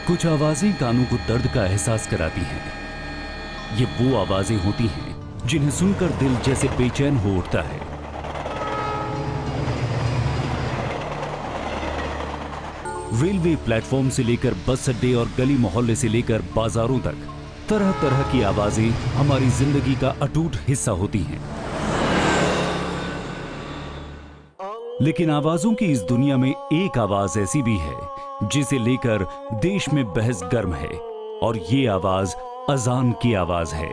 कुछ आवाजें कानों को दर्द का एहसास कराती हैं। ये वो आवाजें होती हैं जिन्हें सुनकर दिल जैसे बेचैन हो उठता है। रेलवे प्लेटफॉर्म से लेकर बस अड्डे और गली मोहल्ले से लेकर बाजारों तक तरह तरह की आवाजें हमारी जिंदगी का अटूट हिस्सा होती हैं। लेकिन आवाजों की इस दुनिया में एक आवाज ऐसी भी है जिसे लेकर देश में बहस गर्म है, और ये आवाज अजान की आवाज है।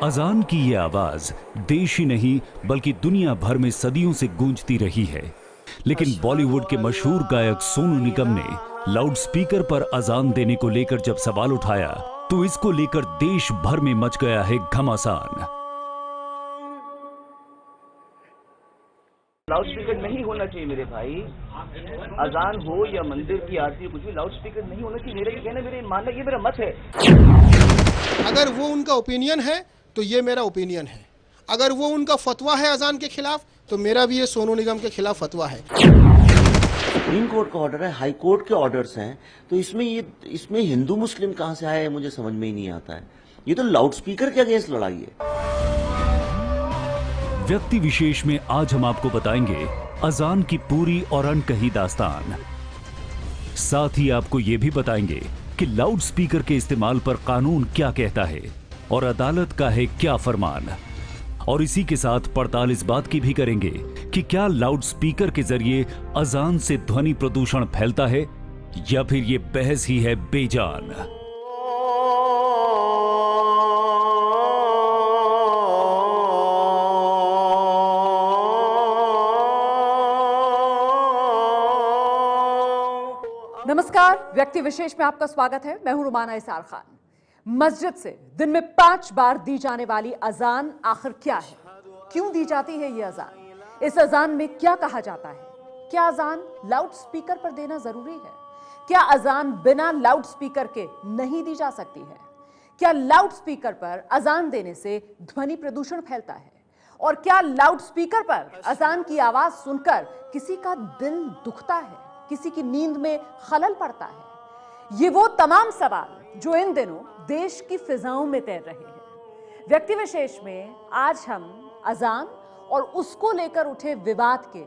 अजान की ये आवाज देश ही नहीं बल्कि दुनिया भर में सदियों से गूंजती रही है। लेकिन बॉलीवुड के मशहूर गायक सोनू निगम ने लाउडस्पीकर पर अजान देने को लेकर जब सवाल उठाया तो इसको लेकर देश भर में मच गया है घमासान। लाउडस्पीकर नहीं होना चाहिए मेरे भाई। अजान हो या मंदिर की आरती, कुछ भी लाउडस्पीकर नहीं होना चाहिए। मेरा ये कहना, मेरे मानना, ये मेरा मत है। अगर वो उनका ओपिनियन है तो ये मेरा ओपिनियन है। अगर वो उनका फतवा है अजान के खिलाफ तो मेरा भी ये सोनू निगम के खिलाफ फतवा है। सुप्रीम कोर्ट का ऑर्डर है, हाई कोर्ट के ऑर्डर्स हैं, तो इसमें हिंदू मुस्लिम कहां से आया है मुझे समझ में ही नहीं आता है। ये तो लाउडस्पीकर के अगेंस्ट लड़ाई है। व्यक्ति विशेष में आज हम आपको बताएंगे अजान की पूरी और अनकही दास्तान। साथ ही आपको यह भी बताएंगे कि लाउडस्पीकर के इस्तेमाल पर कानून क्या कहता है और अदालत का है क्या फरमान। और इसी के साथ पड़ताल इस बात की भी करेंगे कि क्या लाउडस्पीकर के जरिए अजान से ध्वनि प्रदूषण फैलता है या फिर ये बहस ही है बेजान। नमस्कार, व्यक्ति विशेष में आपका स्वागत है। मैं हूं रुमाना इसार खान। मस्जिद से दिन में 5 बार दी जाने वाली अजान आखिर क्या है? क्यों दी जाती है ये अजान? इस अजान में क्या कहा जाता है? क्या अजान लाउडस्पीकर पर देना जरूरी है? क्या अजान बिना लाउडस्पीकर के नहीं दी जा सकती है? क्या लाउडस्पीकर पर अजान देने से ध्वनि प्रदूषण फैलता है? और क्या लाउडस्पीकर पर अजान की आवाज सुनकर किसी का दिल दुखता है, किसी की नींद में खलल पड़ता है? ये वो तमाम सवाल जो इन दिनों देश की फिजाओं में तैर रहे हैं। व्यक्ति विशेष में आज हम अजान और उसको लेकर उठे विवाद के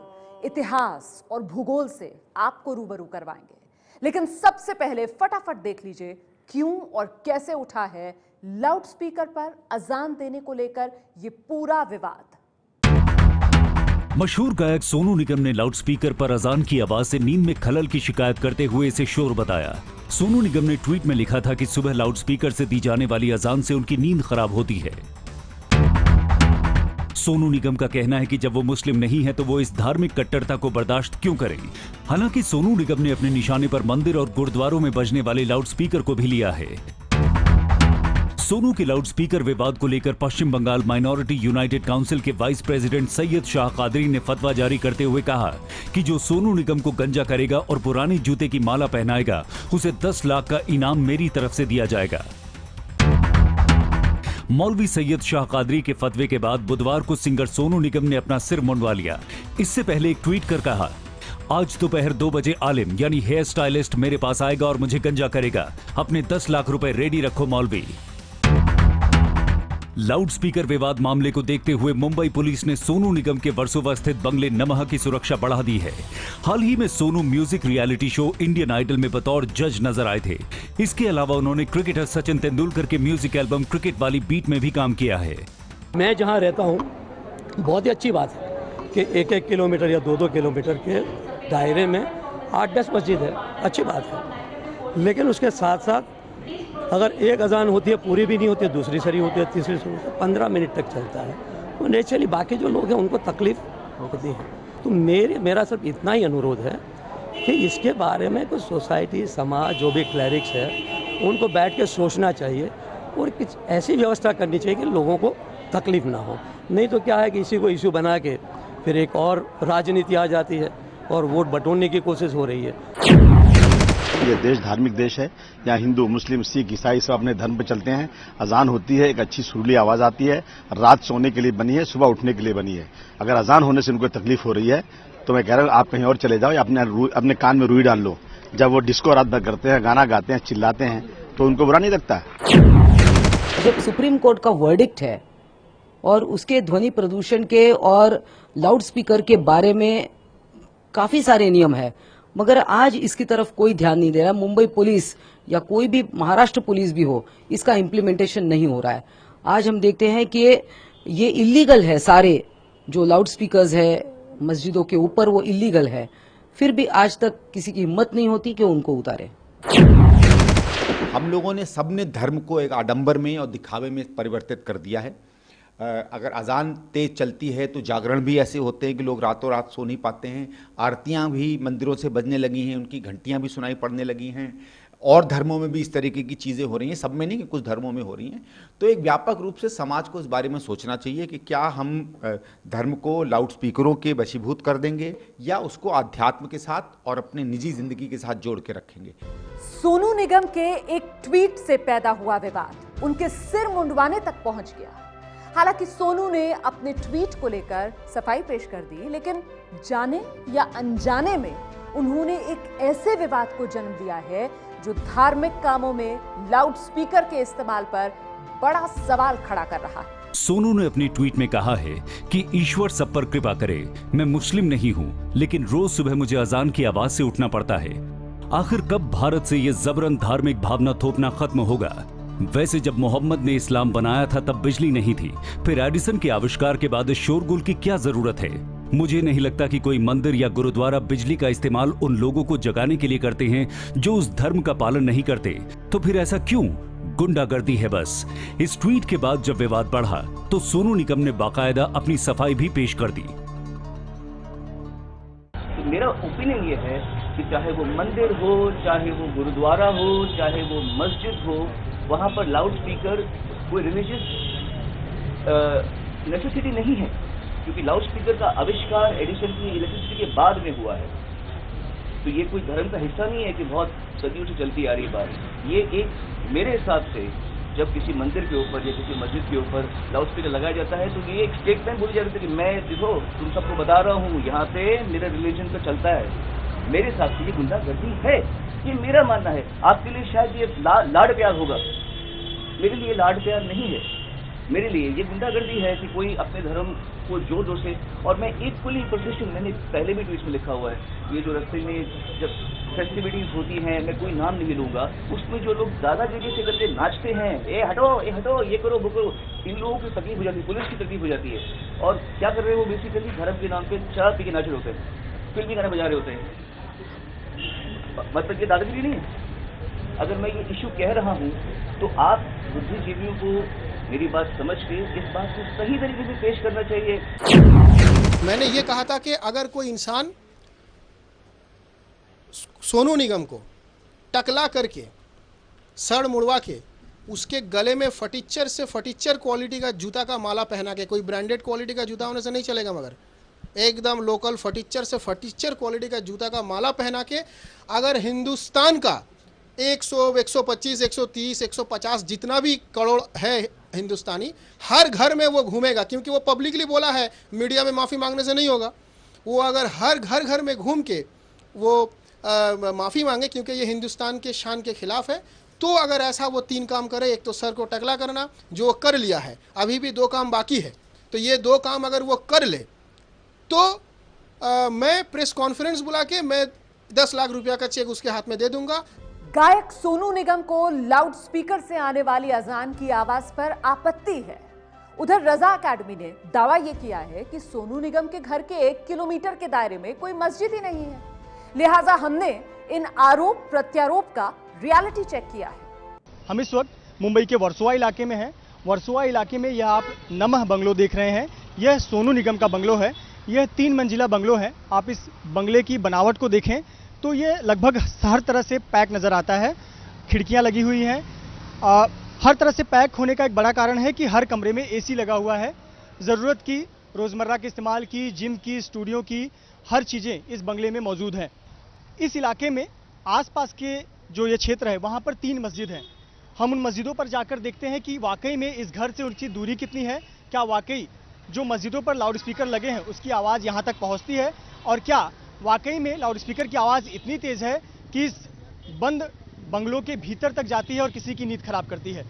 इतिहास और भूगोल से आपको रूबरू करवाएंगे। लेकिन सबसे पहले फटाफट देख लीजिए क्यों और कैसे उठा है लाउडस्पीकर पर अजान देने को लेकर ये पूरा विवाद। मशहूर गायक सोनू निगम ने लाउडस्पीकर पर अजान की आवाज से नींद में खलल की शिकायत करते हुए इसे शोर बताया। सोनू निगम ने ट्वीट में लिखा था कि सुबह लाउडस्पीकर से दी जाने वाली अजान से उनकी नींद खराब होती है। सोनू निगम का कहना है कि जब वो मुस्लिम नहीं है तो वो इस धार्मिक कट्टरता को बर्दाश्त क्यों करें। हालांकि सोनू निगम ने अपने निशाने पर मंदिर और गुरुद्वारों में बजने वाले लाउडस्पीकर को भी लिया है। सोनू के लाउडस्पीकर विवाद को लेकर पश्चिम बंगाल माइनॉरिटी यूनाइटेड काउंसिल के वाइस प्रेसिडेंट सैयद शाह कादरी ने फतवा जारी करते हुए कहा कि जो सोनू निगम को गंजा करेगा और पुराने जूते की माला पहनाएगा उसे 10 लाख का इनाम मेरी तरफ से दिया जाएगा। मौलवी सैयद शाह कादरी के फतवे के बाद बुधवार को सिंगर सोनू निगम ने अपना सिर मुंडवा लिया। इससे पहले एक ट्वीट कर कहा, आज दोपहर 2 बजे आलिम यानी हेयर स्टाइलिस्ट मेरे पास आएगा और मुझे गंजा करेगा। अपने 10 लाख रुपए रेडी रखो मौलवी। लाउडस्पीकर विवाद मामले को देखते हुए मुंबई पुलिस ने सोनू निगम के वर्सोवा स्थित बंगले नमः की सुरक्षा बढ़ा दी है। हाल ही में Sonu music reality show Indian Idol में बतौर जज नजर आए थे। इसके अलावा उन्होंने क्रिकेटर सचिन तेंदुलकर के म्यूजिक एल्बम क्रिकेट वाली बीट में भी काम किया है। मैं जहां रहता हूं बहुत ही अच्छी बात है कि 1-1 किलोमीटर या 2-2 किलोमीटर के दायरे में 8-10 मस्जिद है, अच्छी बात है। लेकिन उसके साथ साथ अगर एक अजान होती है, पूरी भी नहीं होती है, दूसरी सरी होती है, तीसरी सरी होती है, 15 मिनट तक चलता है, तो नेचुरली बाकी जो लोग हैं उनको तकलीफ होती है। तो मेरा सिर्फ इतना ही अनुरोध है कि इसके बारे में कुछ सोसाइटी, समाज, जो भी क्लरिक्स है उनको बैठ के सोचना चाहिए और कुछ ऐसी व्यवस्था करनी चाहिए कि लोगों को तकलीफ ना हो। नहीं तो क्या है कि इसी को इशू बना के फिर एक और राजनीति आ जाती है और वोट बटोरने की कोशिश हो रही है। ये देश धार्मिक देश है। यहाँ हिंदू, मुस्लिम, सिख, ईसाई सब अपने धर्म पे चलते हैं। अजान होती है, एक अच्छी सुरीली आवाज आती है। रात सोने के लिए बनी है, सुबह उठने के लिए बनी है। अगर अजान होने से उनको तकलीफ हो रही है तो मैं कह रहा हूँ आप कहीं और चले जाओ या अपने कान में रुई डाल लो। जब वो डिस्को रात भर करते हैं, गाना गाते हैं, चिल्लाते हैं तो उनको बुरा नहीं लगता। जब सुप्रीम कोर्ट का वर्डिक्ट है और उसके ध्वनि प्रदूषण के और लाउड स्पीकर के बारे में काफी सारे नियम है, मगर आज इसकी तरफ कोई ध्यान नहीं दे रहा। मुंबई पुलिस या कोई भी महाराष्ट्र पुलिस भी हो, इसका इम्प्लीमेंटेशन नहीं हो रहा है। आज हम देखते हैं कि ये इलीगल है, सारे जो लाउड स्पीकर्स है मस्जिदों के ऊपर वो इलीगल है, फिर भी आज तक किसी की हिम्मत नहीं होती कि उनको उतारे। हम लोगों ने सबने धर्म को एक आडंबर में और दिखावे में परिवर्तित कर दिया है। अगर अजान तेज चलती है तो जागरण भी ऐसे होते हैं कि लोग रातों रात सो नहीं पाते हैं। आरतियां भी मंदिरों से बजने लगी हैं, उनकी घंटियां भी सुनाई पड़ने लगी हैं। और धर्मों में भी इस तरीके की चीज़ें हो रही हैं, सब में नहीं कि कुछ धर्मों में हो रही हैं। तो एक व्यापक रूप से समाज को इस बारे में सोचना चाहिए कि क्या हम धर्म को लाउड स्पीकरों के वशीभूत कर देंगे या उसको आध्यात्म के साथ और अपने निजी जिंदगी के साथ जोड़ के रखेंगे। सोनू निगम के एक ट्वीट से पैदा हुआ विवाद उनके सिर मुंडवाने तक पहुंच गया। हालांकि सोनू ने अपने ट्वीट को लेकर सफाई पेश कर दी, लेकिन जाने या अनजाने में उन्होंने एक ऐसे विवाद को जन्म दिया है जो धार्मिक कामों में लाउड स्पीकर के इस्तेमाल पर बड़ा सवाल खड़ा कर रहा है। सोनू ने अपनी ट्वीट में कहा है कि ईश्वर सब पर कृपा करे। मैं मुस्लिम नहीं हूं, लेकिन रोज सुबह मुझे अजान की आवाज से उठना पड़ता है। आखिर कब भारत से ये जबरन धार्मिक भावना थोपना खत्म होगा? वैसे जब मोहम्मद ने इस्लाम बनाया था तब बिजली नहीं थी, फिर एडिसन के आविष्कार के बाद शोरगुल की क्या जरूरत है? मुझे नहीं लगता कि कोई मंदिर या गुरुद्वारा बिजली का इस्तेमाल उन लोगों को जगाने के लिए करते हैं जो उस धर्म का पालन नहीं करते। तो फिर ऐसा क्यों? गुंडागर्दी है बस। इस ट्वीट के बाद जब विवाद बढ़ा तो सोनू निगम ने बाकायदा अपनी सफाई भी पेश कर दी। तो मेरा ओपिनियन ये है कि चाहे वो मंदिर हो, चाहे वो गुरुद्वारा हो, चाहे वो मस्जिद हो, वहां पर लाउड स्पीकर कोई रिलीजियस नेसेसिटी नहीं है, क्योंकि लाउड स्पीकर का आविष्कार एडिसन की इलेक्ट्रिसिटी के बाद में हुआ है। तो ये कोई धर्म का हिस्सा नहीं है कि बहुत सदियों से चलती आ रही बात। ये एक मेरे हिसाब से जब किसी मंदिर के ऊपर या किसी मस्जिद के ऊपर लाउड स्पीकर लगाया जाता है तो ये एक स्टेटमेंट बोली जाती है कि मैं देखो तुम सबको बता रहा हूँ यहाँ पे मेरा रिलीजन तो चलता है। मेरे हिसाब से ये गुंडागर्दी है, ये मेरा मानना है। आपके लिए शायद ये लाड प्यार होगा, मेरे लिए लाड प्यार नहीं है। मेरे लिए ये गुंडागर्दी है कि कोई अपने धर्म को जोर जोर से, और मैं इक्वली प्रोफेशनल, मैंने पहले भी ट्वीट में लिखा हुआ है, ये जो रास्ते में जब फेस्टिविटीज होती हैं, मैं कोई नाम नहीं लूंगा, उसमें जो लोग दादागिरी से करके नाचते हैं, ए हटो, ये करो वो करो, इन लोगों की तकलीफ हो जाती है, पुलिस की तकलीफ हो जाती है। और क्या कर रहे हैं वो? बेसिकली धर्म के नाम पे शराब पी के नाच रहे होते हैं, फिल्मी गाने बजा रहे होते हैं। मतलब ये दादागिरी नहीं है। अगर मैं ये इशू कह रहा हूँ तो आप बुद्धिजीवियों को मेरी बात समझ के इस बात को सही तरीके से पेश करना चाहिए। मैंने ये कहा था कि अगर कोई इंसान सोनू निगम को टकला करके, सड़ मुड़वा के, उसके गले में फटीचर से फटीचर क्वालिटी का जूता का माला पहना के, कोई ब्रांडेड क्वालिटी का जूता होने से नहीं चलेगा, मगर एकदम लोकल फटीचर से फटीचर क्वालिटी का जूता का माला पहना के अगर हिंदुस्तान का 100, 125, 130, 150 जितना भी करोड़ है हिंदुस्तानी, हर घर में वो घूमेगा, क्योंकि वो पब्लिकली बोला है, मीडिया में माफ़ी मांगने से नहीं होगा। वो अगर हर घर में घूम के वो माफ़ी मांगे, क्योंकि ये हिंदुस्तान के शान के खिलाफ है, तो अगर ऐसा वो 3 काम करे, एक तो सर को टकला करना, जो वो कर लिया है, अभी भी 2 काम बाकी है, तो ये 2 काम अगर वो कर ले तो मैं प्रेस कॉन्फ्रेंस बुला के मैं 10 लाख रुपया का चेक उसके हाथ में दे दूंगा। गायक सोनू निगम को लाउड स्पीकर से आने वाली अजान की आवाज पर आपत्ति है। उधर रजा अकेडमी ने दावा यह किया है कि सोनू निगम के घर के 1 किलोमीटर के दायरे में कोई मस्जिद ही नहीं है, लिहाजा हमने इन आरोप प्रत्यारोप का रियलिटी चेक किया है। हम इस वक्त मुंबई के वर्सोवा इलाके में हैं। वर्सोवा इलाके में यह आप नमः बंगलो देख रहे हैं, यह सोनू निगम का बंगलो है। यह 3 मंजिला बंगलो है। आप इस बंगले की बनावट को देखें तो ये लगभग हर तरह से पैक नज़र आता है। खिड़कियां लगी हुई हैं। हर तरह से पैक होने का एक बड़ा कारण है कि हर कमरे में एसी लगा हुआ है। ज़रूरत की, रोज़मर्रा के इस्तेमाल की, जिम की, स्टूडियो की हर चीज़ें इस बंगले में मौजूद हैं। इस इलाके में आसपास के जो ये क्षेत्र है वहाँ पर 3 मस्जिद हैं। हम उन मस्जिदों पर जाकर देखते हैं कि वाकई में इस घर से उनकी दूरी कितनी है, क्या वाकई जो मस्जिदों पर लाउड स्पीकर लगे हैं उसकी आवाज़ यहाँ तक पहुँचती है, और क्या वाकई में लाउड स्पीकर की आवाज़ इतनी तेज़ है कि इस बंद बंगलों के भीतर तक जाती है और किसी की नींद खराब करती है।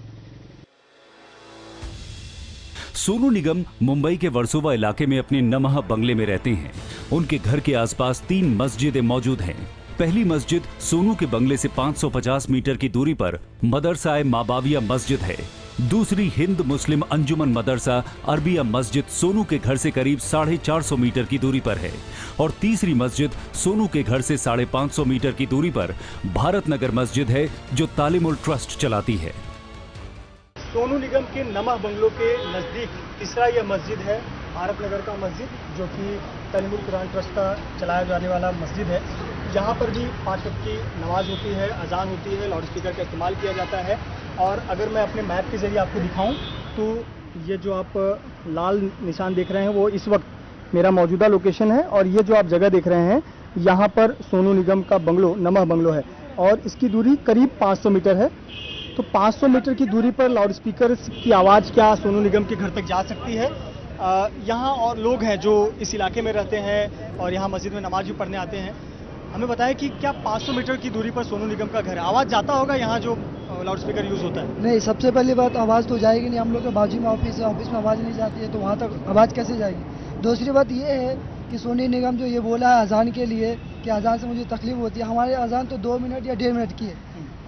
सोनू निगम मुंबई के वर्सोवा इलाके में अपने नमह बंगले में रहते हैं। उनके घर के आसपास 3 मस्जिदें मौजूद हैं। पहली मस्जिद सोनू के बंगले से 550 मीटर की दूरी पर मदरसा माबाविया मस्जिद है। दूसरी हिंद मुस्लिम अंजुमन मदरसा अरबिया मस्जिद सोनू के घर से करीब 450 मीटर की दूरी पर है, और तीसरी मस्जिद सोनू के घर से 550 मीटर की दूरी पर भारत नगर मस्जिद है, जो तालिमुल ट्रस्ट चलाती है। सोनू निगम के नमह बंगलों के नज़दीक तीसरा यह मस्जिद है, भारत नगर का मस्जिद, जो कि तालिमुल कुरान ट्रस्ट का चलाया जाने वाला मस्जिद है। यहाँ पर भी 5 वक्त की नमाज होती है, अजान होती है, लाउड स्पीकर का इस्तेमाल किया जाता है। और अगर मैं अपने मैप के जरिए आपको दिखाऊं तो ये जो आप लाल निशान देख रहे हैं वो इस वक्त मेरा मौजूदा लोकेशन है, और ये जो आप जगह देख रहे हैं यहाँ पर सोनू निगम का बंगलो नमह बंगलो है, और इसकी दूरी करीब 500 मीटर है। तो 500 मीटर की दूरी पर लाउड स्पीकर की आवाज़ क्या सोनू निगम के घर तक जा सकती है? यहाँ और लोग हैं जो इस इलाके में रहते हैं और यहाँ मस्जिद में नमाज भी पढ़ने आते हैं। हमें बताया कि क्या 500 मीटर की दूरी पर सोनू निगम का घर है, आवाज़ जाता होगा यहाँ जो लाउड स्पीकर यूज़ होता है? नहीं, सबसे पहली बात आवाज़ तो जाएगी नहीं। हम लोग के बाजू में ऑफिस है, ऑफिस में आवाज़ नहीं जाती है, तो वहाँ तक आवाज़ कैसे जाएगी? दूसरी बात ये है कि सोनू निगम जो ये बोला है अजान के लिए कि अजान से मुझे तकलीफ होती है, हमारे अजान तो 2 मिनट या 1.5 मिनट की है।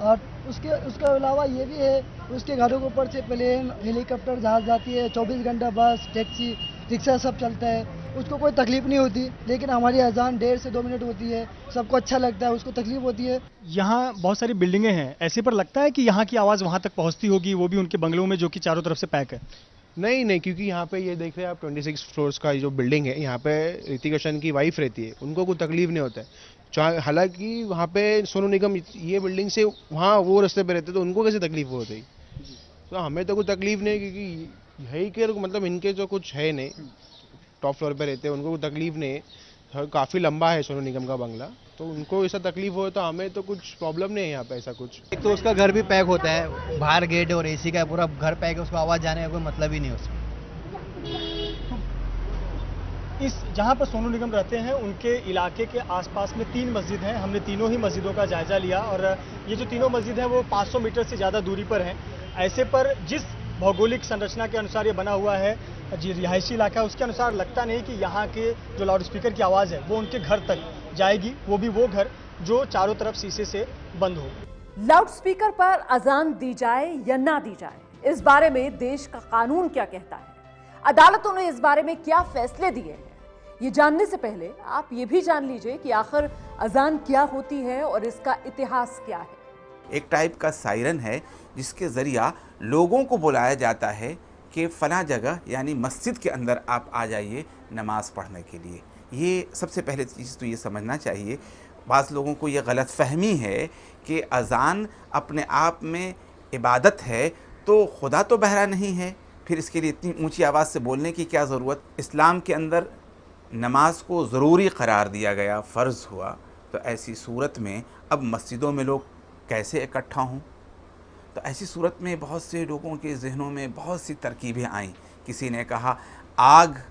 और उसके अलावा ये भी है उसके घरों के ऊपर से प्लेन, हेलीकॉप्टर, जहाज जाती है, 24 घंटा बस, टैक्सी, रिक्शा सब चलता है, उसको कोई तकलीफ नहीं होती। लेकिन हमारी अजान 1.5 से 2 मिनट होती है, सबको अच्छा लगता है, उसको तकलीफ होती है। यहाँ बहुत सारी बिल्डिंगें हैं, ऐसे पर लगता है कि यहाँ की आवाज़ वहाँ तक पहुँचती होगी, वो भी उनके बंगलों में जो कि चारों तरफ से पैक है। नहीं, क्योंकि यहाँ पे ये देख रहे हैं आप 26 फ्लोर्स का जो बिल्डिंग है, यहाँ पे ऋतिक रोशन की वाइफ रहती है, उनको कोई तकलीफ नहीं होता है। हालांकि वहाँ पे सोनू निगम ये बिल्डिंग से वहाँ वो रास्ते पे रहते, तो उनको कैसे तकलीफ होती? तो हमें तो कोई तकलीफ नहीं, क्योंकि यही के मतलब इनके जो कुछ है नहीं, टॉप फ्लोर पे रहते हैं, उनको कोई तकलीफ नहीं। काफ़ी लंबा है सोनू निगम का बंगला, तो उनको ऐसा तकलीफ हो तो हमें तो कुछ प्रॉब्लम नहीं है यहाँ पे ऐसा कुछ। एक तो उसका घर भी पैक होता है, बाहर गेट और एसी का पूरा घर पैक है, उसको आवाज़ जाने का कोई मतलब ही नहीं उसमें। इस जहाँ पर सोनू निगम रहते हैं उनके इलाके के आसपास में 3 मस्जिद हैं। हमने तीनों ही मस्जिदों का जायजा लिया, और ये जो तीनों मस्जिद हैं वो 500 मीटर से ज़्यादा दूरी पर हैं। ऐसे पर जिस भौगोलिक संरचना के अनुसार ये बना हुआ है, जी रिहायशी इलाका, उसके अनुसार लगता नहीं कि यहाँ के जो लाउड स्पीकर की आवाज़ है वो उनके घर तक जाएगी, वो भी वो घर जो चारों तरफ शीशे से बंद हो। लाउड स्पीकर पर अजान दी जाए या ना दी जाए, इस बारे में देश का कानून क्या कहता है, अदालतों ने इस बारे में क्या फैसले दिए हैं, ये जानने से पहले आप ये भी जान लीजिए कि आखिर अजान क्या होती है और इसका इतिहास क्या है। एक टाइप का सायरन है जिसके ज़रिया लोगों को बुलाया जाता है कि फ़लाँ जगह यानी मस्जिद के अंदर आप आ जाइए नमाज़ पढ़ने के लिए। ये सबसे पहले चीज़ तो ये समझना चाहिए, बाज़ लोगों को ये गलत फहमी है कि अज़ान अपने आप में इबादत है तो खुदा तो बहरा नहीं है, फिर इसके लिए इतनी ऊंची आवाज़ से बोलने की क्या ज़रूरत। इस्लाम के अंदर नमाज को ज़रूरी करार दिया गया, फ़र्ज़ हुआ, तो ऐसी सूरत में अब मस्जिदों में लोग कैसे इकट्ठा हों? तो ऐसी सूरत में बहुत से लोगों के जहनों में बहुत सी तरकीबें आईं। किसी ने कहा आग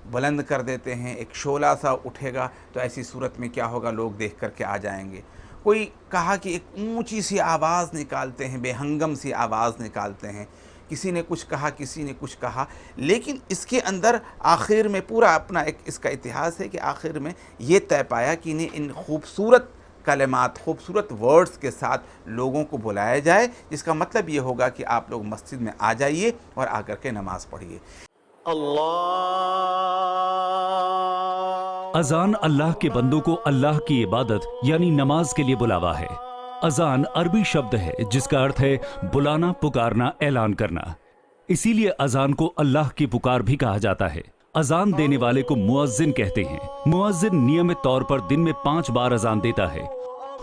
बुलंद कर देते हैं, एक शोला सा उठेगा तो ऐसी सूरत में क्या होगा, लोग देख कर के आ जाएंगे। कोई कहा कि एक ऊंची सी आवाज़ निकालते हैं, बेहंगम सी आवाज़ निकालते हैं। किसी ने कुछ कहा, किसी ने कुछ कहा, लेकिन इसके अंदर आखिर में पूरा अपना एक इसका इतिहास है कि आखिर में ये तय पाया कि इन्हें इन खूबसूरत कलिमात, खूबसूरत वर्ड्स के साथ लोगों को बुलाया जाए, जिसका मतलब ये होगा कि आप लोग मस्जिद में आ जाइए और आकर के नमाज़ पढ़िए। अजान अल्लाह के बंदों को अल्लाह की इबादत यानी नमाज के लिए बुलावा है। अजान अरबी शब्द है जिसका अर्थ है बुलाना, पुकारना, ऐलान करना। इसीलिए अजान को अल्लाह की पुकार भी कहा जाता है। अजान देने वाले को मुअज्जिन कहते हैं। मुअज्जिन नियमित तौर पर दिन में 5 बार अजान देता है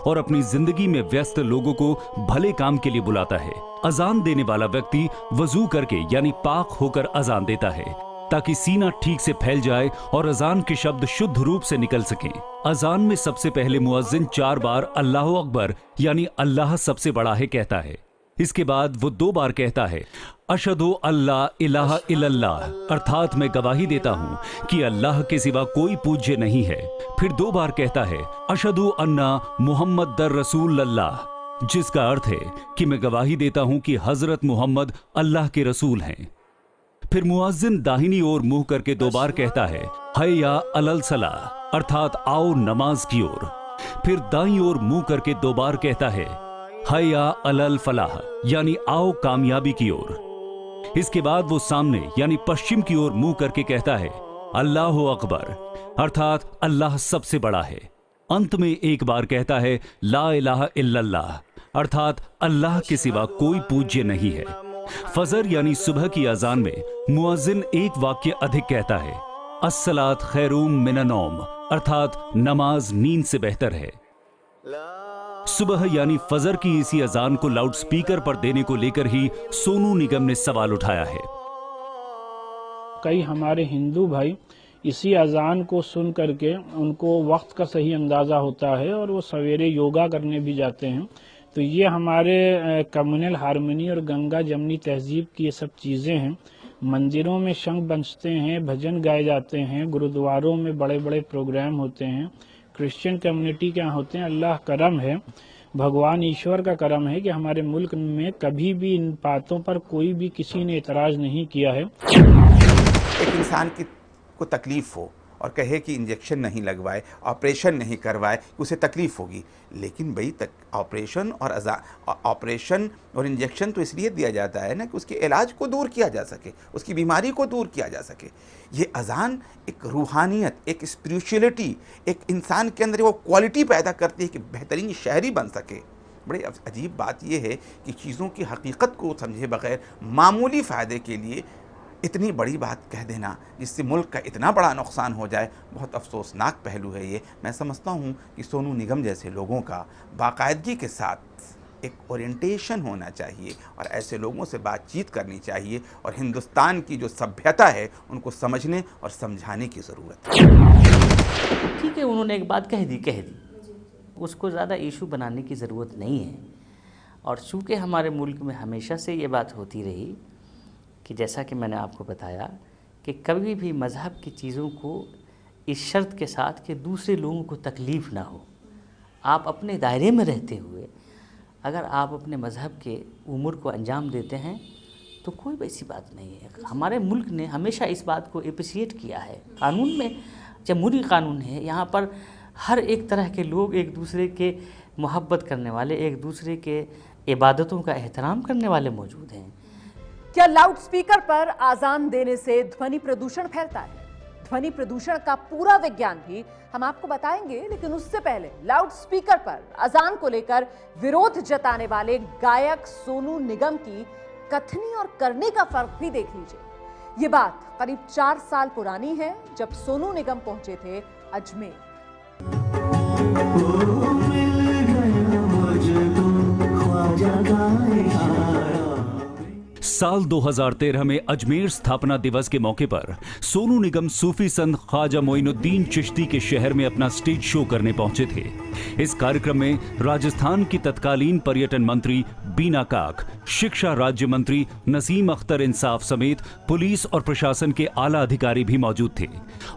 और अपनी जिंदगी में व्यस्त लोगों को भले काम के लिए बुलाता है। अजान देने वाला व्यक्ति वजू करके यानी पाक होकर अजान देता है। ताकि सीना ठीक से फैल जाए और अजान के शब्द शुद्ध रूप से निकल सकें। अजान में सबसे पहले मुअज्जिन 4 बार अल्लाहु अकबर यानी अल्लाह सबसे बड़ा है कहता है। इसके बाद वो 2 बार कहता है अशहदु अल्ला इलाहा इल्लल्लाह, अर्थात मैं गवाही देता हूँ कि अल्लाह के सिवा कोई पूज्य नहीं है। फिर 2 बार कहता है अशहदु अन्ना मुहम्मदर रसूलल्लाह, जिसका अर्थ है कि मैं गवाही देता हूँ कि हजरत मोहम्मद अल्लाह के रसूल हैं। फिर मुअज्जिन दाहिनी ओर मुंह करके 2 बार कहता है हय्या अलल सलाह, अर्थात आओ नमाज की ओर। फिर दाईं ओर मुंह करके 2 बार कहता है हय्या अलल फलाह, यानी आओ कामयाबी की ओर। इसके बाद वो सामने यानी पश्चिम की ओर मुंह करके कहता है अल्लाहु अकबर, अर्थात अल्लाह सबसे बड़ा है। अंत में 1 बार कहता है ला इलाहा इल्लल्लाह, अर्थात अल्लाह के सिवा कोई पूज्य नहीं है। फजर यानी सुबह की अजान में मुअज्जिन 1 वाक्य अधिक कहता है अस्सलात खैरुम मिनन नौम, अर्थात नमाज नींद से बेहतर है। सुबह यानी फजर की इसी अजान को लाउडस्पीकर पर देने को लेकर ही सोनू निगम ने सवाल उठाया है। कई हमारे हिंदू भाई इसी अजान को सुन करके उनको वक्त का सही अंदाज़ा होता है और वो सवेरे योगा करने भी जाते हैं। तो ये हमारे कम्युनल हारमोनी और गंगा जमनी तहजीब की ये सब चीज़ें हैं। मंदिरों में शंख बजते हैं, भजन गाए जाते हैं, गुरुद्वारों में बड़े बड़े प्रोग्राम होते हैं, क्रिश्चियन कम्युनिटी के यहाँ होते हैं। अल्लाह करम है, भगवान ईश्वर का करम है कि हमारे मुल्क में कभी भी इन बातों पर कोई भी किसी ने इतराज़ नहीं किया है। एक इंसान को तकलीफ हो और कहे कि इंजेक्शन नहीं लगवाए, ऑपरेशन नहीं करवाए, उसे तकलीफ होगी। लेकिन भाई ऑपरेशन और इंजेक्शन तो इसलिए दिया जाता है ना कि उसके इलाज को दूर किया जा सके, उसकी बीमारी को दूर किया जा सके। ये अजान एक रूहानियत, एक स्पिरिचुअलिटी, एक इंसान के अंदर वो क्वालिटी पैदा करती है कि बेहतरीन शहरी बन सके। बड़ी अजीब बात यह है कि चीज़ों की हकीकत को समझे बगैर मामूली फ़ायदे के लिए इतनी बड़ी बात कह देना जिससे मुल्क का इतना बड़ा नुकसान हो जाए, बहुत अफसोसनाक पहलू है ये। मैं समझता हूँ कि सोनू निगम जैसे लोगों का बाकायदगी के साथ एक ओरिएंटेशन होना चाहिए और ऐसे लोगों से बातचीत करनी चाहिए और हिंदुस्तान की जो सभ्यता है उनको समझने और समझाने की ज़रूरत है। ठीक है, उन्होंने एक बात कह दी, उसको ज़्यादा इशू बनाने की ज़रूरत नहीं है। और चूँकि हमारे मुल्क में हमेशा से ये बात होती रही कि जैसा कि मैंने आपको बताया कि कभी भी मज़हब की चीज़ों को इस शर्त के साथ कि दूसरे लोगों को तकलीफ़ ना हो, आप अपने दायरे में रहते हुए अगर आप अपने मज़हब के उम्र को अंजाम देते हैं तो कोई वैसी बात नहीं है। हमारे मुल्क ने हमेशा इस बात को एप्रिशिएट किया है। कानून में जमहूरी कानून है, यहाँ पर हर एक तरह के लोग एक दूसरे के मोहब्बत करने वाले, एक दूसरे के इबादतों का एहतराम करने वाले मौजूद हैं। क्या लाउडस्पीकर पर आजान देने से ध्वनि प्रदूषण फैलता है? ध्वनि प्रदूषण का पूरा विज्ञान भी हम आपको बताएंगे, लेकिन उससे पहले लाउडस्पीकर पर अजान को लेकर विरोध जताने वाले गायक सोनू निगम की कथनी और करने का फर्क भी देख लीजिए। ये बात करीब 4 साल पुरानी है, जब सोनू निगम पहुंचे थे अजमेर। साल 2013 में अजमेर स्थापना दिवस के मौके पर सोनू निगम सूफी संत ख्वाजा मोइनुद्दीन चिश्ती के शहर में अपना स्टेज शो करने पहुंचे थे। इस कार्यक्रम में राजस्थान की तत्कालीन पर्यटन मंत्री बीना काक, शिक्षा राज्य मंत्री नसीम अख्तर इंसाफ समेत पुलिस और प्रशासन के आला अधिकारी भी मौजूद थे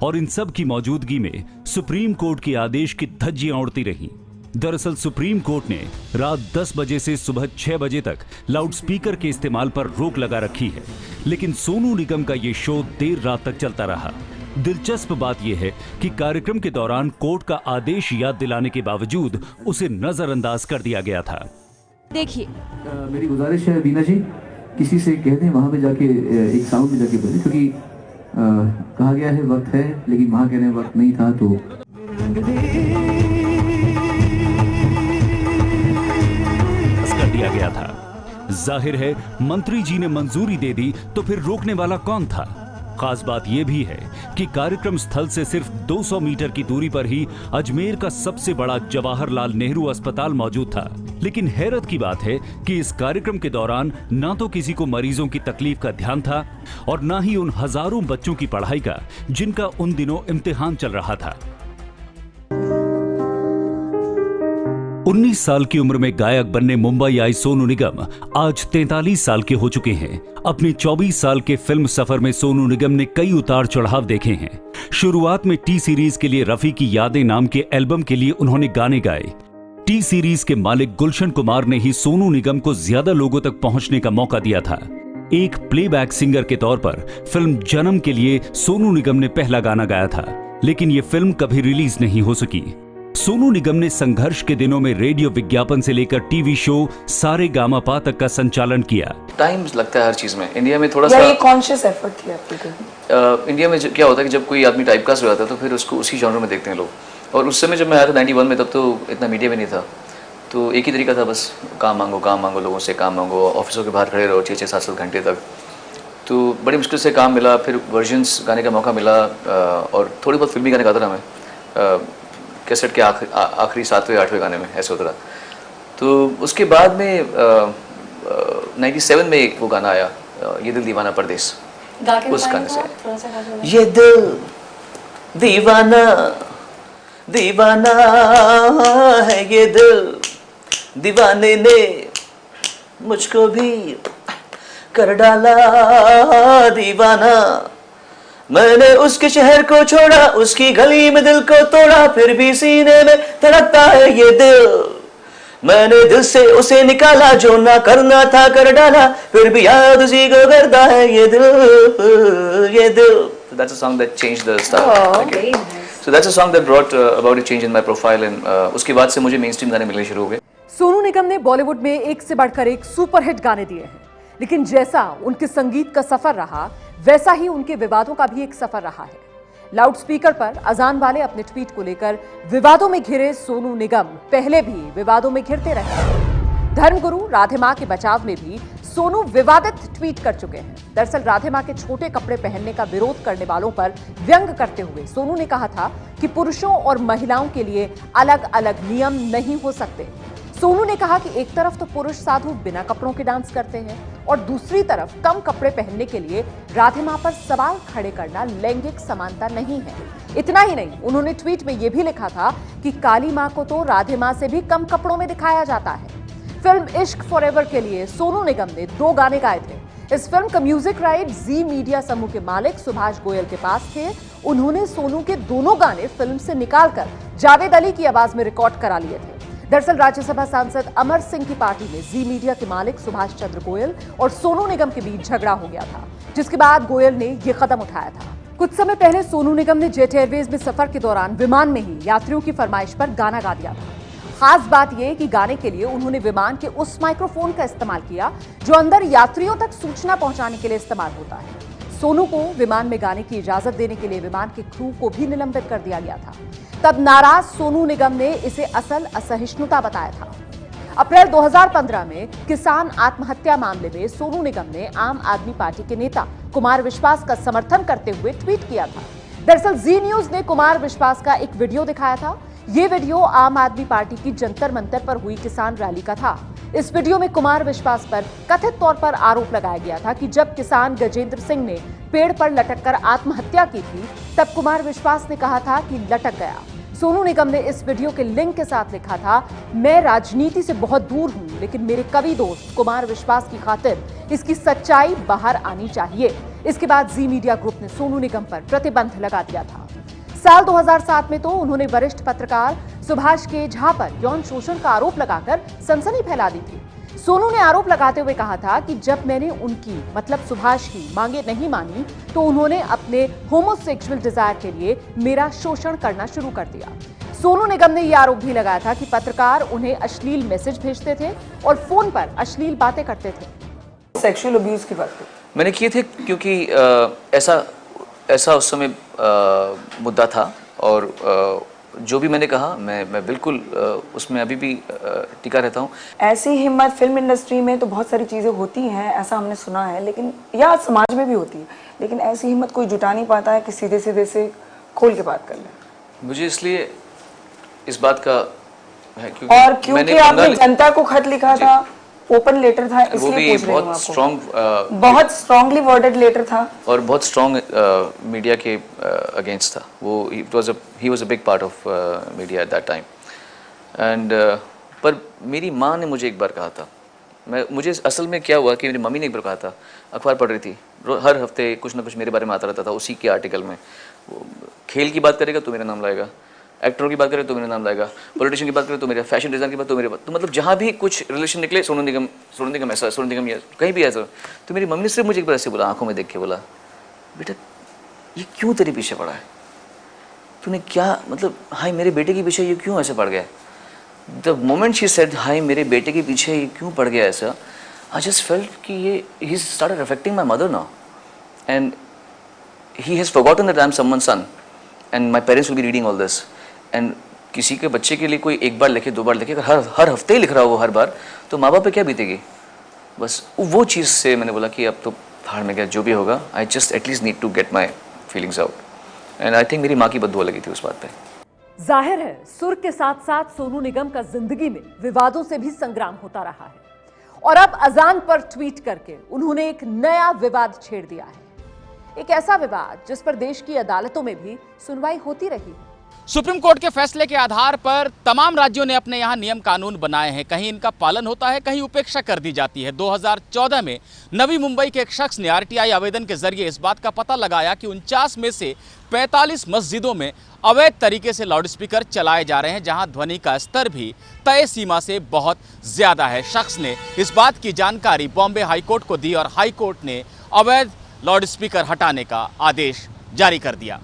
और इन सब की मौजूदगी में सुप्रीम कोर्ट के आदेश की धज्जियां उड़ती रहीं। दरअसल सुप्रीम कोर्ट ने रात 10 बजे से सुबह 6 बजे तक लाउडस्पीकर के इस्तेमाल पर रोक लगा रखी है, लेकिन सोनू निगम का ये शो देर रात तक चलता रहा। दिलचस्प बात यह है कि कार्यक्रम के दौरान कोर्ट का आदेश याद दिलाने के बावजूद उसे नजरअंदाज कर दिया गया था। देखिए, मेरी गुजारिश है बीना जी, किसी से कह दें वहां पे जाके एक साउंड में जाके बोले, क्योंकि कहा गया है वक्त है, लेकिन वहां कहने वक्त नहीं था। तो दिया गया था। जाहिर है मंत्री जी ने मंजूरी दे दी तो फिर रोकने वाला कौन था? खास बात यह भी है कि कार्यक्रम स्थल से सिर्फ 200 मीटर की दूरी पर ही अजमेर का सबसे बड़ा जवाहरलाल नेहरू अस्पताल मौजूद था। लेकिन हैरत की बात है कि इस कार्यक्रम के दौरान ना तो किसी को मरीजों की तकलीफ का ध्यान था और ना ही उन हजारों बच्चों की पढ़ाई का, जिनका उन दिनों इम्तिहान चल रहा था। 19 साल की उम्र में गायक बनने मुंबई आई सोनू निगम आज 43 साल के हो चुके हैं। अपने 24 साल के फिल्म सफर में सोनू निगम ने कई उतार चढ़ाव देखे हैं। शुरुआत में टी सीरीज के लिए रफी की यादें नाम के एल्बम के लिए उन्होंने गाने गाए। टी सीरीज के मालिक गुलशन कुमार ने ही सोनू निगम को ज्यादा लोगों तक पहुंचने का मौका दिया था। एक प्लेबैक सिंगर के तौर पर फिल्म जन्म के लिए सोनू निगम ने पहला गाना गाया था, लेकिन यह फिल्म कभी रिलीज नहीं हो सकी। सोनू निगम ने संघर्ष के दिनों में रेडियो विज्ञापन से लेकर टीवी शो सारे गामा पा तक का संचालन किया। टाइम लगता है हर चीज में। इंडिया में थोड़ा सा ये कॉन्शियस एफर्ट थी आपकी? इंडिया में क्या होता है कि जब कोई आदमी टाइपकास्ट हो जाता है तो फिर उसको उसी जॉनर में देखते हैं लोग। और उस समय जब मैं आया था 91 में, तब तो इतना मीडिया भी नहीं था, तो एक ही तरीका था, बस काम मांगो लोगों से, काम मांगो, ऑफिसों के बाहर खड़े रहो 6-6, 7-7 घंटे तक। तो बड़ी मुश्किल से काम मिला, फिर वर्जन्स गाने का मौका मिला और थोड़ी बहुत फिल्मी गाने गाता रहा मैं, कैसेट के आखिरी 7वें 8वें गाने में ऐसे होता रहा। तो उसके बाद में 97 में वो गाना आया, ये दिल दीवाना परदेस, उस गाने से। ये दिल दीवाना दीवाना है, ये दिल दीवाने ने मुझको भी कर डाला दीवाना। मैंने उसके शहर को छोड़ा, उसकी गली में दिल को तोड़ा, फिर भी सीने में धड़कता है ये दिल। मैंने दिल से उसे निकाला, जो ना करना था कर डाला, फिर भी याद उसी को करता है ये दिल, ये दिल। So that's a song that changed the style. Okay. So that's a song that brought about a change in my profile, and उसके बाद से मुझे मेनस्ट्रीम गाने मिलने शुरू हो गए। सोनू निगम ने बॉलीवुड में एक से बढ़कर एक सुपरहिट गाने दिए हैं, लेकिन जैसा उनके संगीत का सफर रहा, वैसा ही उनके विवादों का भी एक सफर रहा है। लाउडस्पीकर पर अजान वाले अपने ट्वीट को लेकर विवादों में घिरे सोनू निगम पहले भी विवादों में घिरते रहे। धर्मगुरु राधे मां के बचाव में भी सोनू विवादित ट्वीट कर चुके हैं। दरअसल राधे मां के छोटे कपड़े पहनने का विरोध करने वालों पर व्यंग करते हुए सोनू ने कहा था कि पुरुषों और महिलाओं के लिए अलग अलग नियम नहीं हो सकते। सोनू ने कहा कि एक तरफ तो पुरुष साधु बिना कपड़ों के डांस करते हैं और दूसरी तरफ कम कपड़े पहनने के लिए राधे मां पर सवाल खड़े करना लैंगिक समानता नहीं है। इतना ही नहीं, उन्होंने ट्वीट में यह भी लिखा था कि काली मां को तो राधे मां से भी कम कपड़ों में दिखाया जाता है। फिल्म इश्क फॉरएवर के लिए सोनू निगम ने 2 गाने गाए थे। इस फिल्म का म्यूजिक राइट जी मीडिया समूह के मालिक सुभाष गोयल के पास थे। उन्होंने सोनू के दोनों गाने फिल्म से निकालकर जावेद अली की आवाज में रिकॉर्ड करा लिए थे। दरअसल राज्यसभा सांसद अमर सिंह की पार्टी में जी मीडिया के मालिक सुभाष चंद्र गोयल और सोनू निगम के बीच झगड़ा हो गया था, जिसके बाद गोयल ने यह कदम उठाया था। कुछ समय पहले सोनू निगम ने जेट एयरवेज में सफर के दौरान विमान में ही यात्रियों की फरमाइश पर गाना गा दिया था। खास बात यह कि गाने के लिए उन्होंने विमान के उस माइक्रोफोन का इस्तेमाल किया जो अंदर यात्रियों तक सूचना पहुंचाने के लिए इस्तेमाल होता है। सोनू को विमान में गाने की इजाजत देने के लिए विमान के क्रू को भी निलंबित कर दिया गया था। तब नाराज सोनू निगम ने इसे असल असहिष्णुता बताया था। अप्रैल 2015 में किसान आत्महत्या मामले में सोनू निगम ने आम आदमी पार्टी के नेता कुमार विश्वास का समर्थन करते हुए ट्वीट किया था। दरअसल जी न्यूज ने कुमार विश्वास का एक वीडियो दिखाया था। ये वीडियो आम आदमी पार्टी की जंतर मंतर पर हुई किसान रैली का था। इस वीडियो में कुमार विश्वास पर कथित तौर पर आरोप लगाया गया था कि जब किसान गजेंद्र सिंह ने पेड़ पर लटककर आत्महत्या की थी, तब कुमार विश्वास ने कहा था कि लटक गया। सोनू निगम ने इस वीडियो के लिंक के साथ लिखा था, मैं राजनीति से बहुत दूर हूं, लेकिन मेरे कवि दोस्त कुमार विश्वास की खातिर इसकी सच्चाई बाहर आनी चाहिए। इसके बाद जी मीडिया ग्रुप ने सोनू निगम पर प्रतिबंध लगा दिया था। साल 2007 में तो उन्होंने वरिष्ठ पत्रकार सुभाष के झा पर यौन शोषण का आरोप लगाकर सनसनी फैला दी थी। सोनू ने आरोप लगाते हुए कहा था कि जब मैंने उनकी मतलब सुभाष की मांगे नहीं मानी तो उन्होंने अपने होमोसेक्सुअल डिजायर के लिए मेरा शोषण करना शुरू कर दिया। सोनू निगम ने यह आरोप भी लगाया था कि पत्रकार उन्हें अश्लील मैसेज भेजते थे और फोन पर अश्लील बातें करते थे। सेक्सुअल अब्यूज की बात मैंने किए थे क्योंकि ऐसा उस समय मुद्दा था और जो भी मैंने कहा मैं बिल्कुल उसमें अभी भी टिका रहता हूँ। ऐसी हिम्मत फिल्म इंडस्ट्री में तो बहुत सारी चीज़ें होती हैं, ऐसा हमने सुना है, लेकिन या समाज में भी होती है, लेकिन ऐसी हिम्मत कोई जुटा नहीं पाता है कि सीधे सीधे से खोल के बात कर ले। मुझे इसलिए इस बात का है क्योंकि आपने जनता को खत लिखा था, ओपन लेटर था, इसलिए पूछ रही हूं आपको। बहुत स्ट्रांगली वर्डेड लेटर था और बहुत स्ट्रांग मीडिया के अगेंस्ट था वो। He was a big part of media at that time and पर मेरी माँ ने मुझे एक बार कहा था, मुझे असल में क्या हुआ कि मेरी मम्मी ने एक बार कहा था, अखबार पढ़ रही थी, हर हफ्ते कुछ ना कुछ मेरे बारे में आता रहता था उसी के आर्टिकल में। वो खेल की बात करेगा तो मेरा नाम लाएगा, एक्टरों की बात करें तो मेरा नाम लाएगा, पॉलिटिशियन की बात करें तो मेरा, फैशन डिज़ाइन की बात तो मेरे बात, तो मतलब जहाँ भी कुछ रिलेशन निकले सोनू निगम ऐसा, सोनू निगम या कहीं भी ऐसा, तो मेरी मम्मी ने सिर्फ मुझे एक बार ऐसे बोला, आंखों में देख के बोला, बेटा ये क्यों तेरे पीछे पड़ा है, तूने क्या मतलब, हाय मेरे बेटे के पीछे ये क्यों ऐसे पड़ गया। द मोमेंट शी सेड हाय मेरे बेटे के पीछे ये क्यों पड़ गया ऐसा, आई जस्ट फेल्ट कि ये he started affecting my mother now and he has forgotten that I am someone's son and my parents will be reading all this. And किसी के बच्चे के लिए कोई एक बार लिखे, 2 बार लिखे, अगर हर हफ्ते ही लिख रहा हो वो हर बार, तो माँ बाप पे क्या बीतेगी। बस वो चीज़ से मैंने बोला कि अब तो हार में गया, जो भी होगा I just at least need to get my feelings out and I think मेरी माँ की बददुआ लगी थी उस बात पे। जाहिर है सुर के साथ साथ सोनू निगम का जिंदगी में विवादों से भी संग्राम होता रहा है और अब अजान पर ट्वीट करके उन्होंने एक नया विवाद छेड़ दिया है। एक ऐसा विवाद जिस पर देश की अदालतों में भी सुनवाई होती रही है। सुप्रीम कोर्ट के फैसले के आधार पर तमाम राज्यों ने अपने यहाँ नियम कानून बनाए हैं, कहीं इनका पालन होता है, कहीं उपेक्षा कर दी जाती है। 2014 में नवी मुंबई के एक शख्स ने आरटीआई आवेदन के जरिए इस बात का पता लगाया कि 49 में से 45 मस्जिदों में अवैध तरीके से लाउडस्पीकर चलाए जा रहे हैं, जहां ध्वनि का स्तर भी तय सीमा से बहुत ज्यादा है। शख्स ने इस बात की जानकारी बॉम्बे हाईकोर्ट को दी और हाईकोर्ट ने अवैध लाउडस्पीकर हटाने का आदेश जारी कर दिया।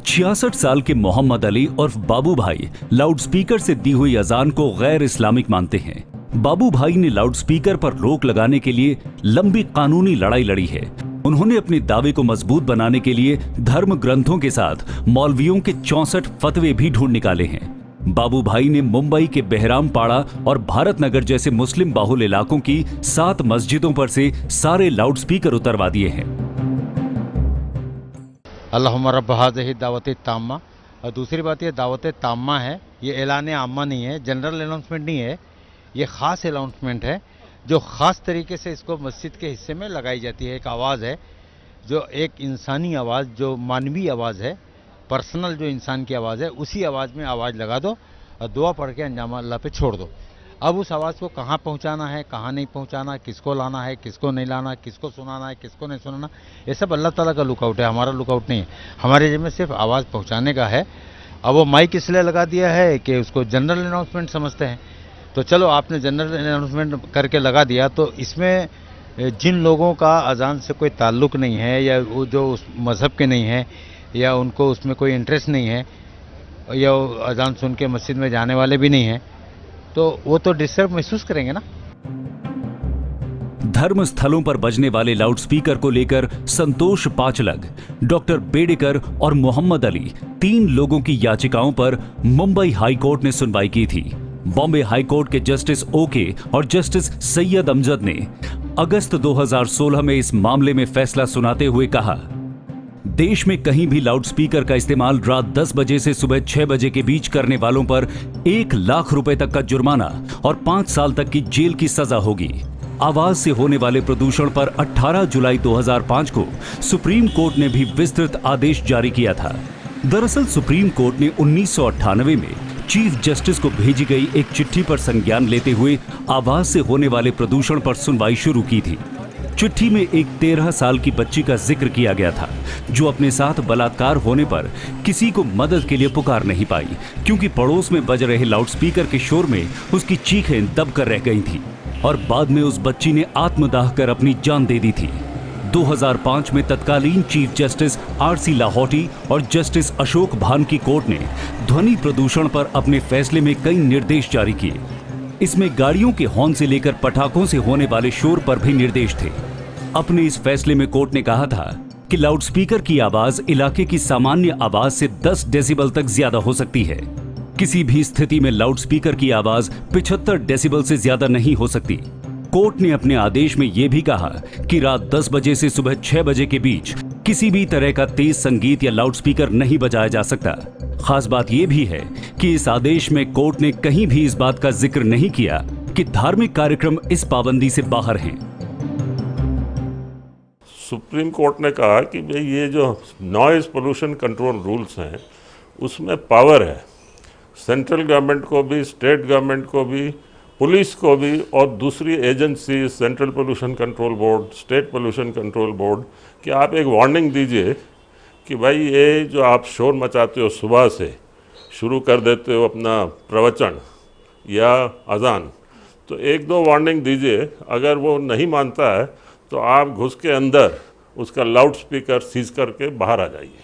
66 साल के मोहम्मद अली और बाबू भाई लाउडस्पीकर से दी हुई अजान को गैर इस्लामिक मानते हैं। बाबू भाई ने लाउडस्पीकर पर रोक लगाने के लिए लंबी कानूनी लड़ाई लड़ी है। उन्होंने अपने दावे को मजबूत बनाने के लिए धर्म ग्रंथों के साथ मौलवियों के 64 फतवे भी ढूंढ निकाले हैं। बाबू भाई ने मुंबई के बहरामपाड़ा और भारत नगर जैसे मुस्लिम बाहुल इलाकों की 7 मस्जिदों पर से सारे लाउडस्पीकर उतरवा दिए हैं। अल्लाहुम्मा रब्ब हाज़िही दावत ताम्मा। और दूसरी बात ये दावत ताम्मा है, ये ऐलान आम्मा नहीं है, जनरल अनाउंसमेंट नहीं है, ये ख़ास अनाउंसमेंट है जो ख़ास तरीके से इसको मस्जिद के हिस्से में लगाई जाती है। एक आवाज़ है जो एक इंसानी आवाज़, जो मानवीय आवाज़ है, पर्सनल जो इंसान की आवाज़ है, उसी आवाज़ में आवाज़ लगा दो और दुआ पढ़ के अंजाम अल्लाह पे छोड़ दो। अब उस आवाज़ को कहाँ पहुँचाना है, कहाँ नहीं पहुँचाना, किसको लाना है, किसको नहीं लाना, किसको सुनाना है, किसको नहीं सुनाना, ये सब अल्लाह ताला का लुकआउट है, हमारा लुकआउट नहीं है। हमारे जिम्मे सिर्फ आवाज़ पहुँचाने का है। अब वो माइक इसलिए लगा दिया है कि उसको जनरल अनाउंसमेंट समझते हैं, तो चलो आपने जनरल अनाउंसमेंट करके लगा दिया, तो इसमें जिन लोगों का अजान से कोई ताल्लुक़ नहीं है या वो जो उस मज़हब के नहीं है या उनको उसमें कोई इंटरेस्ट नहीं है या अजान सुन के मस्जिद में जाने वाले भी नहीं हैं, तो वो तो डिस्टर्ब महसूस करेंगे ना। धर्म स्थलों पर बजने वाले लाउडस्पीकर को लेकर संतोष पाचलग, डॉक्टर बेडेकर और मोहम्मद अली 3 लोगों की याचिकाओं पर मुंबई हाईकोर्ट ने सुनवाई की थी। बॉम्बे हाईकोर्ट के जस्टिस ओके और जस्टिस सैयद अमजद ने अगस्त 2016 में इस मामले में फैसला सुनाते हुए कहा, देश में कहीं भी लाउडस्पीकर का इस्तेमाल रात 10 बजे से सुबह 6 बजे के बीच करने वालों पर 1 लाख रुपए तक का जुर्माना और 5 साल तक की जेल की सजा होगी। आवाज से होने वाले प्रदूषण पर 18 जुलाई 2005 को सुप्रीम कोर्ट ने भी विस्तृत आदेश जारी किया था। दरअसल सुप्रीम कोर्ट ने 1998 में चीफ जस्टिस को भेजी गई एक चिट्ठी पर संज्ञान लेते हुए आवाज से होने वाले प्रदूषण पर सुनवाई शुरू की थी। चिट्ठी में एक 13 साल की बच्ची का जिक्र किया गया था जो अपने साथ बलात्कार होने पर किसी को मदद के लिए पुकार नहीं पाई क्योंकि पड़ोस में बज रहे लाउडस्पीकर के शोर में उसकी चीखें दबकर रह गई थीं और बाद में उस बच्ची ने आत्मदाह कर अपनी जान दे दी थी। 2005 में तत्कालीन चीफ जस्टिस आरसी लाहौटी और जस्टिस अशोक भान की कोर्ट ने ध्वनि प्रदूषण पर अपने फैसले में कई निर्देश जारी किए। इसमें गाड़ियों के हॉर्न से लेकर पटाखों से होने वाले शोर पर भी निर्देश थे। अपने इस फैसले में कोर्ट ने कहा था, कि लाउडस्पीकर की आवाज इलाके की सामान्य आवाज से 10 डेसिबल तक ज्यादा हो सकती है। किसी भी स्थिति में लाउडस्पीकर की आवाज 75 डेसिबल से ज्यादा नहीं हो सकती। कोर्ट ने अपने आदेश में यह भी कहा कि रात 10 बजे से सुबह 6 बजे के बीच किसी भी तरह का तेज संगीत या लाउडस्पीकर नहीं बजाया जा सकता। खास बात यह भी है कि इस आदेश में कोर्ट ने कहीं भी इस बात का जिक्र नहीं किया कि धार्मिक कार्यक्रम इस पाबंदी से बाहर हैं। सुप्रीम कोर्ट ने कहा कि भाई ये जो नॉइज पोल्यूशन कंट्रोल रूल्स हैं उसमें पावर है सेंट्रल गवर्नमेंट को भी, स्टेट गवर्नमेंट को भी, पुलिस को भी और दूसरी agency central pollution control board, state pollution control board कि आप एक वार्निंग दीजिए कि भाई ये जो आप शोर मचाते हो, सुबह से शुरू कर देते हो अपना प्रवचन या अजान, तो एक दो वार्निंग दीजिए। अगर वो नहीं मानता है तो आप घुस के अंदर उसका लाउड स्पीकर सीज करके बाहर आ जाइए,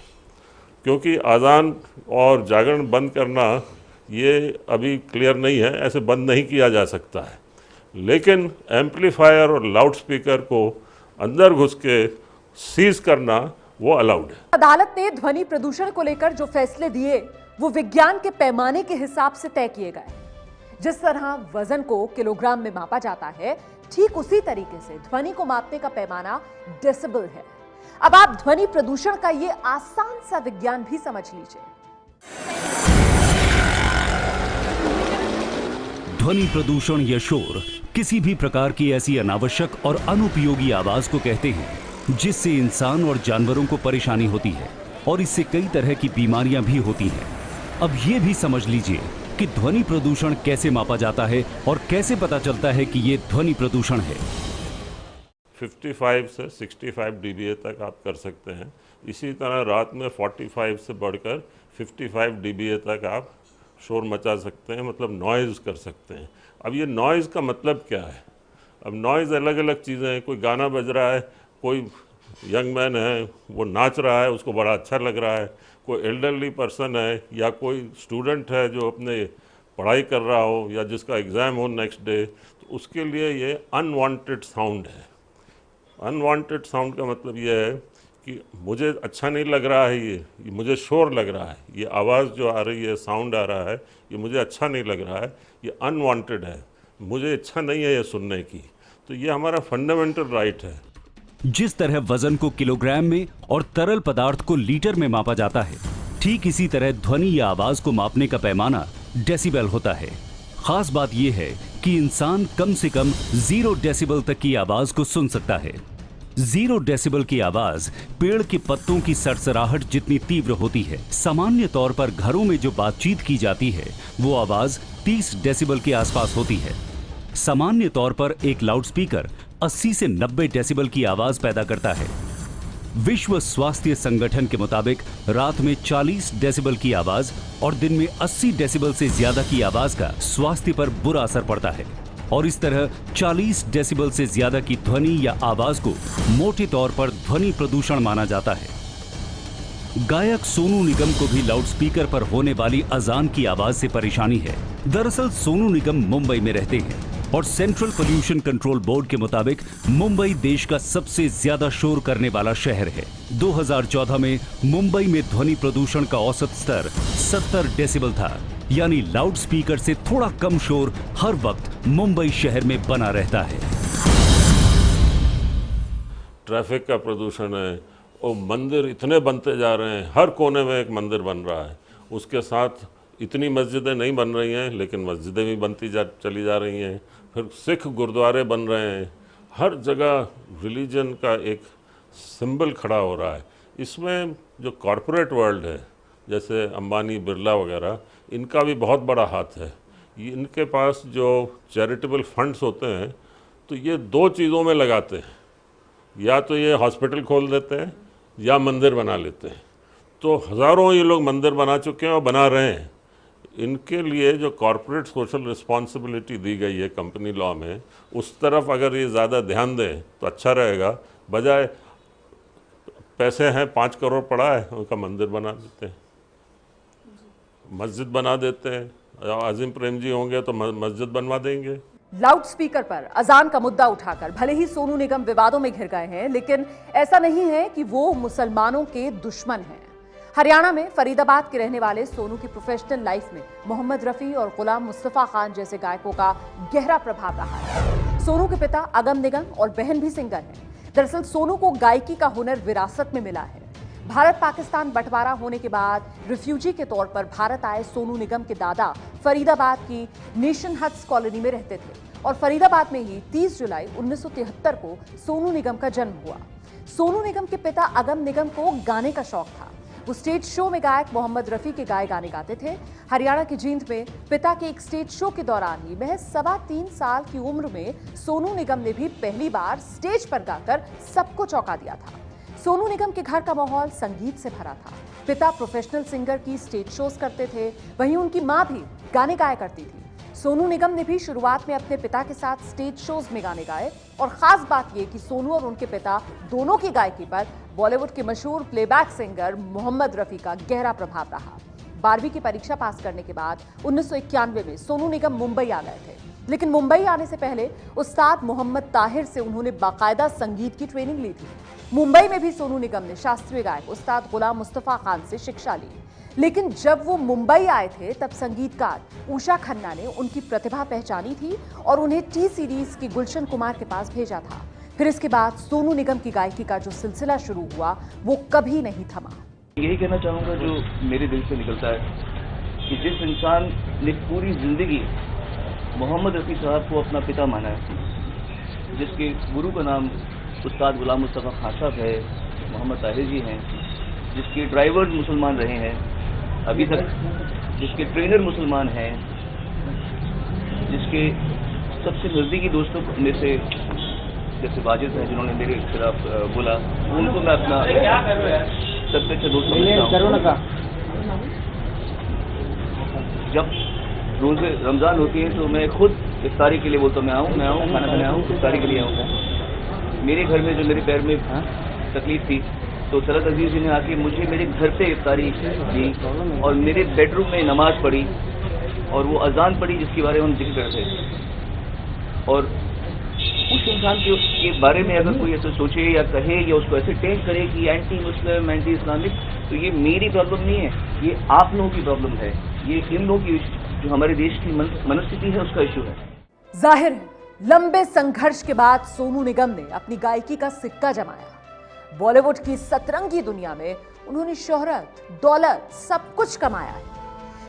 क्योंकि अजान और जागरण बंद करना ये अभी क्लियर नहीं है, ऐसे बंद नहीं किया जा सकता है, लेकिन एम्पलीफायर और लाउड स्पीकर को अंदर घुस के सीज करना वो अलाउड है। अदालत ने ध्वनि प्रदूषण को लेकर जो फैसले दिए वो विज्ञान के पैमाने के हिसाब से तय किए गए। जिस तरह वजन को किलोग्राम में मापा जाता है, ठीक उसी तरीके से ध्वनि को मापने का पैमाना डेसिबल है। अब आप ध्वनि प्रदूषण का ये आसान सा विज्ञान भी समझ लीजिए। ध्वनि प्रदूषण या शोर किसी भी प्रकार की ऐसी अनावश्यक और अनुपयोगी आवाज को कहते हैं जिससे इंसान और जानवरों को परेशानी होती है और इससे कई तरह की बीमारियां भी होती हैं। अब ये भी समझ लीजिए कि ध्वनि प्रदूषण कैसे मापा जाता है और कैसे पता चलता है कि ये ध्वनि प्रदूषण है। 55 से 65 dBA तक आप कर सकते हैं। इसी तरह रात में 45 से बढ़कर 55 dBA तक आप शोर मचा सकते हैं, मतलब नॉइज़ कर सकते हैं। अब ये नॉइज़ का मतलब क्या है? अब नॉइज़ अलग अलग चीज़ें हैं। कोई गाना बज रहा है, कोई यंग मैन है वो नाच रहा है, उसको बड़ा अच्छा लग रहा है, कोई एल्डरली पर्सन है या कोई स्टूडेंट है जो अपने पढ़ाई कर रहा हो या जिसका एग्ज़ाम हो नेक्स्ट डे, तो उसके लिए ये अनवांटेड साउंड है। अनवांटेड साउंड का मतलब ये है कि मुझे अच्छा नहीं लग रहा है, ये मुझे शोर लग रहा है, ये आवाज़ जो आ रही है, साउंड आ रहा है, ये मुझे अच्छा नहीं लग रहा है, ये अनवांटेड है, मुझे इच्छा नहीं है ये सुनने की। तो ये हमारा फंडामेंटल राइट है। जिस तरह वजन को किलोग्राम में और तरल पदार्थ को लीटर में मापा जाता है, ठीक इसी तरह ध्वनि या आवाज को मापने का पैमाना डेसिबल होता है। खास बात यह है कि इंसान कम से कम 0 डेसिबल तक की आवाज को सुन सकता है। 0 डेसिबल की आवाज पेड़ के पत्तों की सरसराहट जितनी तीव्र होती है। सामान्य तौर पर घरों में जो बातचीत की जाती है वो आवाज 30 डेसिबल के आसपास होती है। सामान्य तौर पर एक लाउडस्पीकर 80 से 90 डेसिबल की आवाज पैदा करता है। विश्व स्वास्थ्य संगठन के मुताबिक रात में 40 डेसिबल की आवाज और दिन में 80 डेसिबल से ज्यादा की आवाज का स्वास्थ्य पर बुरा असर पड़ता है और इस तरह 40 डेसिबल से ज्यादा की ध्वनि या आवाज को मोटे तौर पर ध्वनि प्रदूषण माना जाता है। गायक सोनू निगम को भी लाउडस्पीकर पर होने वाली अजान की आवाज से परेशानी है। दरअसल सोनू निगम मुंबई में रहते हैं और सेंट्रल पोल्यूशन कंट्रोल बोर्ड के मुताबिक मुंबई देश का सबसे ज्यादा शोर करने वाला शहर है। 2014 में मुंबई में ध्वनि प्रदूषण का औसत स्तर 70 डेसिबल था, यानी लाउडस्पीकर से थोड़ा कम शोर हर वक्त मुंबई शहर में बना रहता है। ट्रैफिक का प्रदूषण है और मंदिर इतने बनते जा रहे हैं, हर कोने में एक मंदिर बन रहा है। उसके साथ इतनी मस्जिदें नहीं बन रही हैं, लेकिन मस्जिदें भी बनती चली जा रही हैं। फिर सिख गुरुद्वारे बन रहे हैं। हर जगह रिलीजन का एक सिंबल खड़ा हो रहा है। इसमें जो कॉरपोरेट वर्ल्ड है, जैसे अंबानी, बिरला वगैरह, इनका भी बहुत बड़ा हाथ है। इनके पास जो चैरिटेबल फंड्स होते हैं तो ये दो चीज़ों में लगाते हैं, या तो ये हॉस्पिटल खोल देते हैं या मंदिर बना लेते हैं। तो हज़ारों ये लोग मंदिर बना चुके हैं और बना रहे हैं। इनके लिए जो कॉरपोरेट सोशल रिस्पॉन्सिबिलिटी दी गई है कंपनी लॉ में, उस तरफ अगर ये ज़्यादा ध्यान दें तो अच्छा रहेगा। बजाय पैसे हैं 5 करोड़ पड़ा है, उनका मंदिर बना देते हैं, मस्जिद बना देते हैं। आज़िम प्रेम जी होंगे तो मस्जिद बनवा देंगे। लाउड स्पीकर पर अजान का मुद्दा उठाकर भले ही सोनू निगम विवादों में घिर गए हैं, लेकिन ऐसा नहीं है कि वो मुसलमानों के दुश्मन हैं। हरियाणा में फरीदाबाद के रहने वाले सोनू की प्रोफेशनल लाइफ में मोहम्मद रफी और गुलाम मुस्तफा खान जैसे गायकों का गहरा प्रभाव रहा है। सोनू के पिता अगम निगम और बहन भी सिंगर हैं। दरअसल सोनू को गायकी का हुनर विरासत में मिला है। भारत पाकिस्तान बंटवारा होने के बाद रिफ्यूजी के तौर पर भारत आए सोनू निगम के दादा फरीदाबाद की नेशन हट्स कॉलोनी में रहते थे और फरीदाबाद में ही 30 जुलाई 1973 को सोनू निगम का जन्म हुआ। सोनू निगम के पिता अगम निगम को गाने का शौक था। वो स्टेज शो में गायक मोहम्मद रफी के गाए गाने गाते थे। हरियाणा की जींद में पिता के एक स्टेज शो के दौरान ही महज 3.25 साल की उम्र में सोनू निगम ने भी पहली बार स्टेज पर गाकर सबको चौंका दिया था। सोनू निगम के घर का माहौल संगीत से भरा था। पिता प्रोफेशनल सिंगर की स्टेज शोज करते थे, वहीं उनकी मां भी गाने गाया करती थी। सोनू निगम ने भी शुरुआत में अपने पिता के साथ स्टेज शोज में गाने गाए और खास बात यह कि सोनू और उनके पिता दोनों की गायकी पर बॉलीवुड के मशहूर प्लेबैक सिंगर मोहम्मद रफी का गहरा प्रभाव रहा। 12वीं की परीक्षा पास करने के बाद 1991 में सोनू निगम मुंबई आ गए थे, लेकिन मुंबई आने से पहले उस्ताद मोहम्मद ताहिर से उन्होंने बाकायदा संगीत की ट्रेनिंग ली थी। मुंबई में भी सोनू निगम ने शास्त्रीय गायक उस्ताद गुलाम मुस्तफा खान से शिक्षा ली, लेकिन जब वो मुंबई आए थे तब संगीतकार उषा खन्ना ने उनकी प्रतिभा पहचानी थी और उन्हें टी सीरीज की गुलशन कुमार के पास भेजा था। फिर इसके बाद सोनू निगम की गायकी का जो सिलसिला शुरू हुआ वो कभी नहीं थमा। यही कहना चाहूँगा जो मेरे दिल से निकलता है कि जिस इंसान ने पूरी जिंदगी मोहम्मद रफ़ी साहब को अपना पिता माना है, जिसके गुरु का नाम उस्ताद गुलाम मुस्तफा खान साहब है, मोहम्मद ताहिर जी हैं, जिसके ड्राइवर्स मुसलमान रहे हैं अभी तक, जिसके ट्रेनर मुसलमान हैं, जिसके सबसे नज़दीकी दोस्तों में से जैसे वाजिद हैं जिन्होंने मेरे खिलाफ बोला, उनको मैं अपना सबसे अच्छा दोस्त समझता हूँ। जब रोज़े रमज़ान होती है तो मैं खुद इफ्तारी के लिए बोलता हूँ, मैं आऊँ खाना खाने आऊँ, इफ्तारी के लिए आऊँगा। मेरे घर में जो मेरे पैर में तकलीफ थी तो सरद अजीज जी ने आके मुझे मेरे घर पे इफ्तारी दी और मेरे बेडरूम में नमाज पढ़ी और वो अजान पढ़ी जिसके बारे में हम जिक्र करते थे। और उस इंसान के बारे में अगर कोई ऐसा सोचे या कहे या उसको ऐसे टेंट करे कि एंटी मुस्लिम, एंटी इस्लामिक, तो ये मेरी प्रॉब्लम नहीं है, ये आप लोगों की प्रॉब्लम है, ये इन लोगों की जो हमारे देश की मनस्थिति है उसका इशू है। जाहिर है लंबे संघर्ष के बाद सोनू निगम ने अपनी गायकी का सिक्का जमाया। बॉलीवुड की सतरंगी दुनिया में उन्होंने शोहरत, दौलत सब कुछ कमाया है,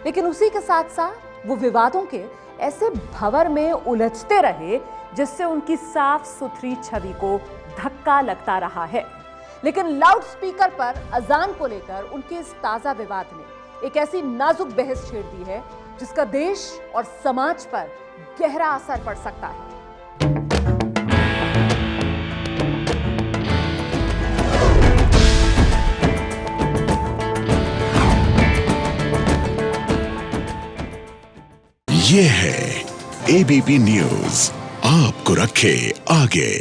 लेकिन उसी के साथ साथ वो विवादों के ऐसे भंवर में उलझते रहे जिससे उनकी साफ सुथरी छवि को धक्का लगता रहा है। लेकिन लाउड स्पीकर पर अजान को लेकर उनके इस ताजा विवाद ने एक ऐसी नाजुक बहस छेड़ दी है जिसका देश और समाज पर गहरा असर पड़ सकता है। ये है एबीपी न्यूज़, आपको रखे आगे।